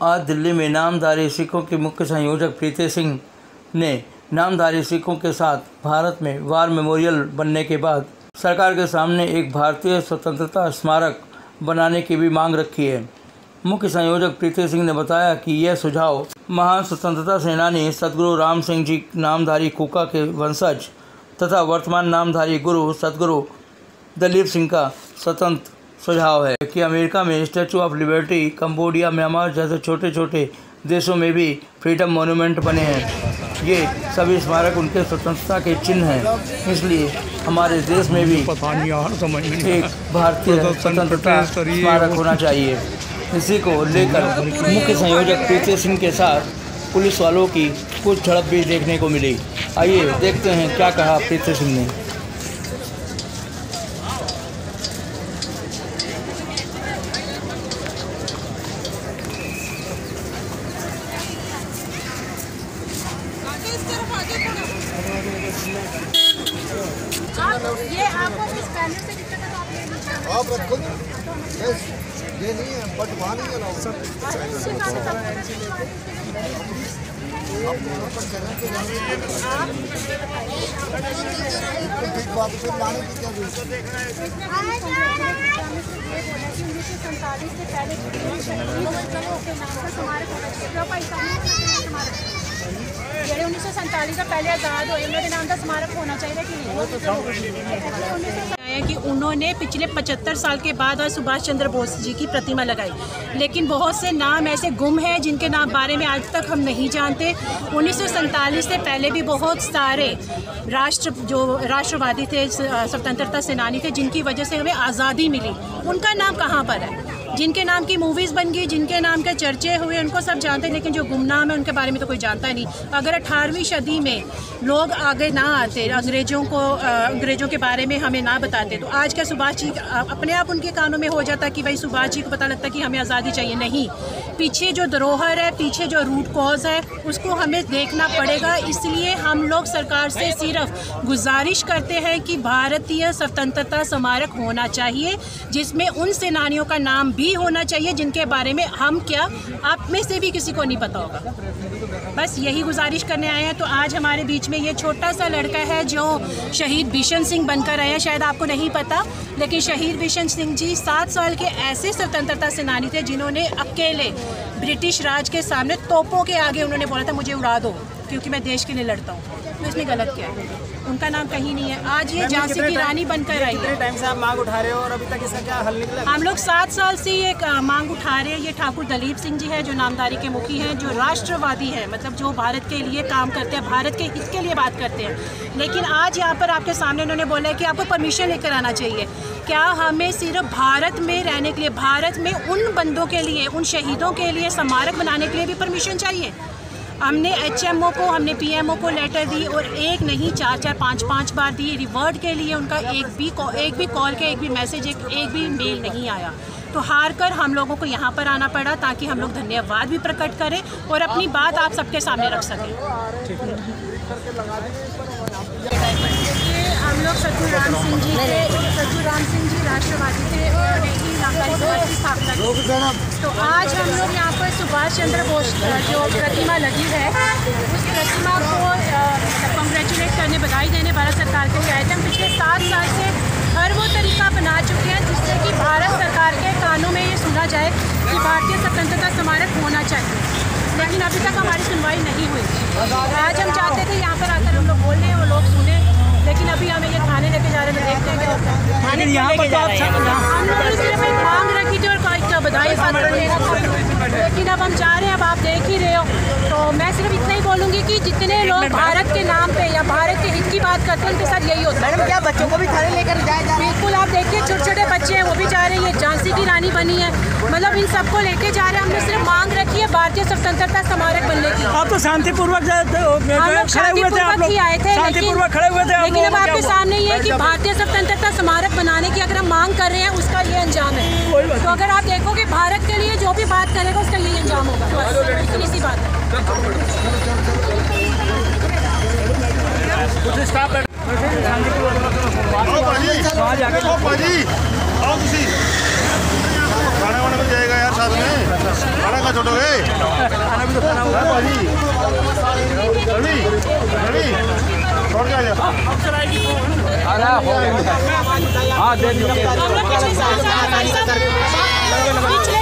आज दिल्ली में नामधारी सिखों के मुख्य संयोजक प्रीति सिंह ने नामधारी सिखों के साथ भारत में वार मेमोरियल बनने के बाद सरकार के सामने एक भारतीय स्वतंत्रता स्मारक बनाने की भी मांग रखी है। मुख्य संयोजक प्रीति सिंह ने बताया कि यह सुझाव महान स्वतंत्रता सेनानी सतगुरु राम सिंह जी नामधारी कूका के वंशज तथा वर्तमान नामधारी गुरु सतगुरु दलीप सिंह का स्वतंत्र सुझाव है कि अमेरिका में statue of liberty, Cambodia, Myanmar जैसे छोटे छोटे देशों में भी फ्रीडम मॉन्यूमेंट बने हैं। ये सभी स्मारक उनके स्वतंत्रता के चिन्ह हैं। इसलिए हमारे देश में भी एक भारतीय स्वतंत्रता स्मारक होना चाहिए। इसी को लेकर मुख्य संयोजक प्रीति सिंह के साथ पुलिस वालों की कुछ झड़प भी देखने को मिली। आइए देखते हैं क्या कहा प्रीति सिंह ने। ये आपको इस पैनल से दिक्कत है आप रखो ना, ये नहीं है बट वहाँ नहीं है जेड़े 1947 का पहले आज़ाद हुए उन्होंने नाम का स्मारक होना चाहिए कि नहीं। कि उन्होंने पिछले 75 साल के बाद आज सुभाष चंद्र बोस जी की प्रतिमा लगाई, लेकिन बहुत से नाम ऐसे गुम हैं जिनके नाम बारे में आज तक हम नहीं जानते। 1947 से पहले भी बहुत सारे राष्ट्रवादी थे, स्वतंत्रता सेनानी थे, जिनकी वजह से हमें आज़ादी मिली। उनका नाम कहाँ पर है? जिनके नाम की मूवीज़ बन गई, जिनके नाम के चर्चे हुए, उनको सब जानते हैं, लेकिन जो गुमनाम है उनके बारे में तो कोई जानता नहीं। अगर 18वीं सदी में लोग आगे ना आते, अंग्रेज़ों के बारे में हमें ना बताते, तो आज क्या सुभाष जी अपने आप उनके कानों में हो जाता कि भाई सुभाष जी को पता लगता कि हमें आज़ादी चाहिए? नहीं, पीछे जो धरोहर है, पीछे जो रूट कॉज है, उसको हमें देखना पड़ेगा। इसलिए हम लोग सरकार से सिर्फ गुजारिश करते हैं कि भारतीय स्वतंत्रता स्मारक होना चाहिए, जिसमें उन सेनानियों का नाम भी होना चाहिए जिनके बारे में हम क्या आप में से भी किसी को नहीं पता होगा। बस यही गुजारिश करने आए हैं। तो आज हमारे बीच में ये छोटा सा लड़का है जो शहीद बिशन सिंह बनकर आए हैं। शायद आपको नहीं पता, लेकिन शहीद बिशन सिंह जी 7 साल के ऐसे स्वतंत्रता सेनानी थे जिन्होंने अकेले ब्रिटिश राज के सामने तोपों के आगे उन्होंने बोला था मुझे उड़ा दो क्योंकि मैं देश के लिए लड़ता हूँ। तो इसमें गलत क्या है? उनका नाम कहीं नहीं है। आज ये झांसी की रानी बनकर आई है। टाइम से आप मांग उठा रहे हो और अभी तक इसका क्या हल निकला? हम लोग 7 साल से ये मांग उठा रहे हैं। ये ठाकुर दलीप सिंह जी है जो नामधारी के मुखी हैं, जो राष्ट्रवादी हैं, मतलब जो भारत के लिए काम करते हैं, भारत के हित के लिए बात करते हैं। लेकिन आज यहाँ पर आपके सामने उन्होंने बोला है कि आपको परमिशन लेकर आना चाहिए। क्या हमें सिर्फ भारत में रहने के लिए, भारत में उन बंदों के लिए, उन शहीदों के लिए स्मारक बनाने के लिए भी परमिशन चाहिए? हमने HMO को, हमने PMO को लेटर दी और एक नहीं 4-4, 5-5 बार दी। रिवर्ट के लिए उनका एक भी कॉल के, एक भी मैसेज, एक भी मेल नहीं आया। तो हार कर हम लोगों को यहाँ पर आना पड़ा ताकि हम लोग धन्यवाद भी प्रकट करें और अपनी बात आप सबके सामने रख सकें। हम लोग सतगुरु राम सिंह जी राष्ट्रवादी थे और यही नामधारी समाज की स्थापना की। तो आज हम लोग यहाँ पर सुभाष चंद्र बोस जो प्रतिमा लगी है, उस प्रतिमा को कॉन्ग्रेचुलेट करने, बधाई देने भारत सरकार के लिए आए थे। हम पिछले 7 साल से हर वो तरीका बना चुके हैं जिससे कि भारत सरकार के कानों में ये सुना जाए कि भारतीय स्वतंत्रता स्मारक होना चाहिए, लेकिन अभी तक हमारी सुनवाई नहीं हुई। आज हम चाहते थे यहाँ पर आकर हम लोग बोल रहे हैं, वो लोग सुने, लेकिन अभी हमें ये थाने लेके जा रहे हैं। देखते हैं क्या लेकिन यहाँ पर हम लोगों ने सिर्फ एक मांग रखी थी और बधाई पत्र देना था, लेकिन अब हम जा रहे हैं। अब आप देख ही रहे हो। तो मैं सिर्फ इतना ही बोलूँगी कि जितने लोग भारत के नाम पे या भारत के हित की बात करते हैं उनके साथ यही होता है। मैडम क्या बच्चों को भी थाने लेकर जाए? बिल्कुल, आप देखिए छोटे छोटे बच्चे हैं वो भी जा रहे हैं। ये झांसी की रानी बनी है, मतलब इन सबको लेके जा रहे हैं। हमने सिर्फ मांग रखी है भारतीय स्वतंत्रता स्मारक बनने की। आप तो शांतिपूर्वक ही आए थे, लेकिन अब आपके सामने ये है कि भारतीय स्वतंत्रता स्मारक बनाने की अगर हम मांग कर रहे हैं उसका ये अंजाम है। तो अगर आप देखोगे भारत के लिए जो भी बात करेगा उसका यही अंजाम होगा। इतनी सी बात है। खाना वाना मिल जाएगा यार साथ में। का छोड़ोगे? खाना भी तो खाना होगा भाजी रवि रवि छोड़ के आ जा। हाँ दे दीजिए। हम लोग पिछले